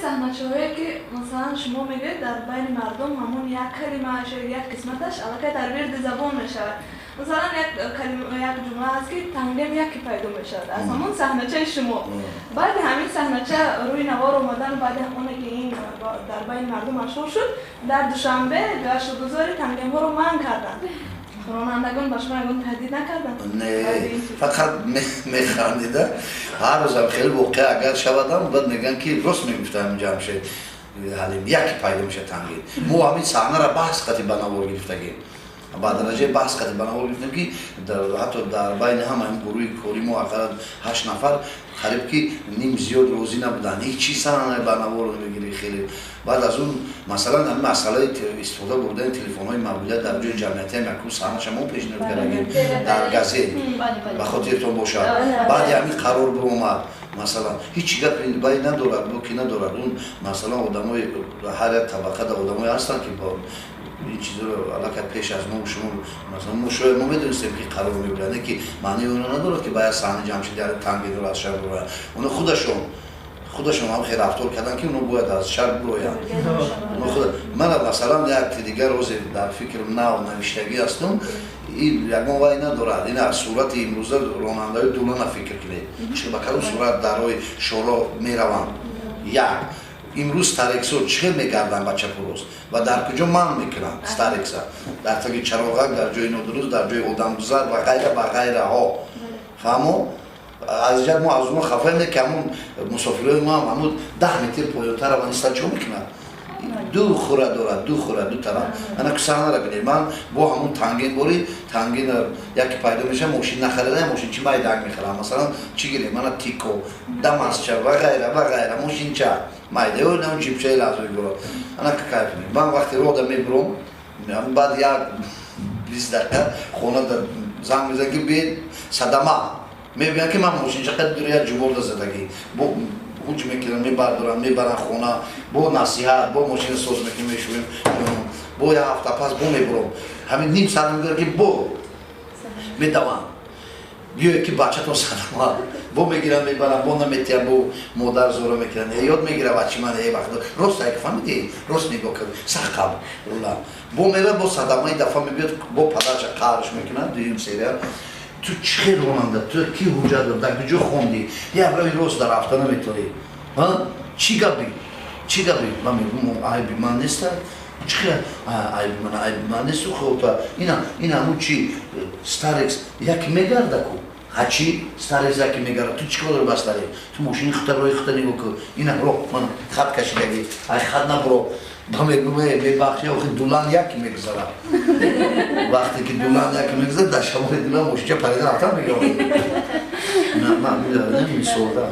صحنه‌هایی که مثلا شما میگید در بین مردم همون یک کلمه یک قسمتش البته در ورد زبان میشود. مثلا یک جمله هست که تنگیم یکی پیدا میشود از همون صحنه‌چه شما. بعد همین صحنه‌چه روی نوار اومدن بعد اونه که این در بین مردم مشهور شد در دوشنبه گشتگذار تنگیم ها رو منع کردن. رانندگان به شما اون تهدید نکردن؟ نه فقط میخندیدن. هر روزم خیلی واقعا اگر شودم بعد میگن که راست میگفتم جمشید حلیم یکی پیدا میشه تنگید. ما همین صحنه را بحث قطعی بناور گرفتگیم. بعد درجه بحث قطعی بناور گرفتیم که حتی در بین هم این گروه کوری ما اقل 8 نفر قریب که نیم زیاد روزی نبودن هیچ چیز صحنه بناور میگیری خیلی. بعد از اون مثلا هم مسئله استفاده بردن تلفن های موبایل در جای جمعیتی مکروه صحنه شما پیشنهاد کردیم در گازه به خاطرتون باشه. بعد همین قرار به اومد مثلا هیچ گپ باید ندارد بو که ندارد اون مثلا آدمای هر طبقه در آدمای هستن که با این چیزا رو علاقه پیش از ما و شما مثلا ما میدونستیم که قرار میبرنه که معنی اون نداره که باید صحنه جمشید در تنگید رو از شهر بروند. اون خودشون هم خیلی رفتار کردن که اونو باید از شهر بروند. من مثلا یک دیگر روز در فکر نوشتگی هستم این یک موقعی ندارد این از صورت امروز راننده‌های دولان فکر کنید چه بکرون صورت در روی شورا میروند یک امروز تاریکسو چه میگردن بچه پروز و در کجا من میکنم تاریکسا در تاکی چراغک در جای نودروز در جای آدمگذر و غیره ها فهمو از جد ما از اون خفه نه که همون مسافرهای ما همون 10 متر پایین‌تر رو نیستن چه میکنن دو خوره دارد دو طرف انا که صحنه را بینید من با همون تنگین باری تنگین یکی پیدا میشه ماشین نخریده ماشین چی باید دنگ میخرم مثلا چی گیریم من تیکو دمسچه و غیره ماشین چه مایده و نه چی بچه لازمی برو انا که کار کنیم من وقتی رو آدم میبرم بعد یک 20 دقیقه خونه در زنگ میزن که بید صدمه میبینم که من ماشین چقدر دوری یک جبور زدگی اونچ میکنم میبرن خونه با نصیحت با ماشین سوز میکنم میشویم با یک هفته پس با میبرم همین نیم ساعت میگرم که با میدوام بیایی که بچه تو سلام با میگیرم میبرم با نمیتیم با مادر زورا میکنم یاد میگیره بچه من ای وقت راست های که فهمیدی راست میگو که سخب با میره با صدمه دفعه میبید با پدرش قهرش میکنم دویم سریال تو چه راننده تو کی حجت در کجا خوندی یه برای روز در هفته نمیتونی چی گبی من میگم عیبی من نیست چه عیبی من نیست خب این همون چی ستارکس یکی میگرده کو هچی ستارکس یکی میگرده تو چیکار رو بس داری تو ماشین خطر نگو که این رو من خط کشیدگی ای خط نبرو میبخشی آخه دولان یکی میگذاره وقتی که دولان یکی میگذاره در شما دولان مشکل پریده رفتن میگه نه من نمیسوده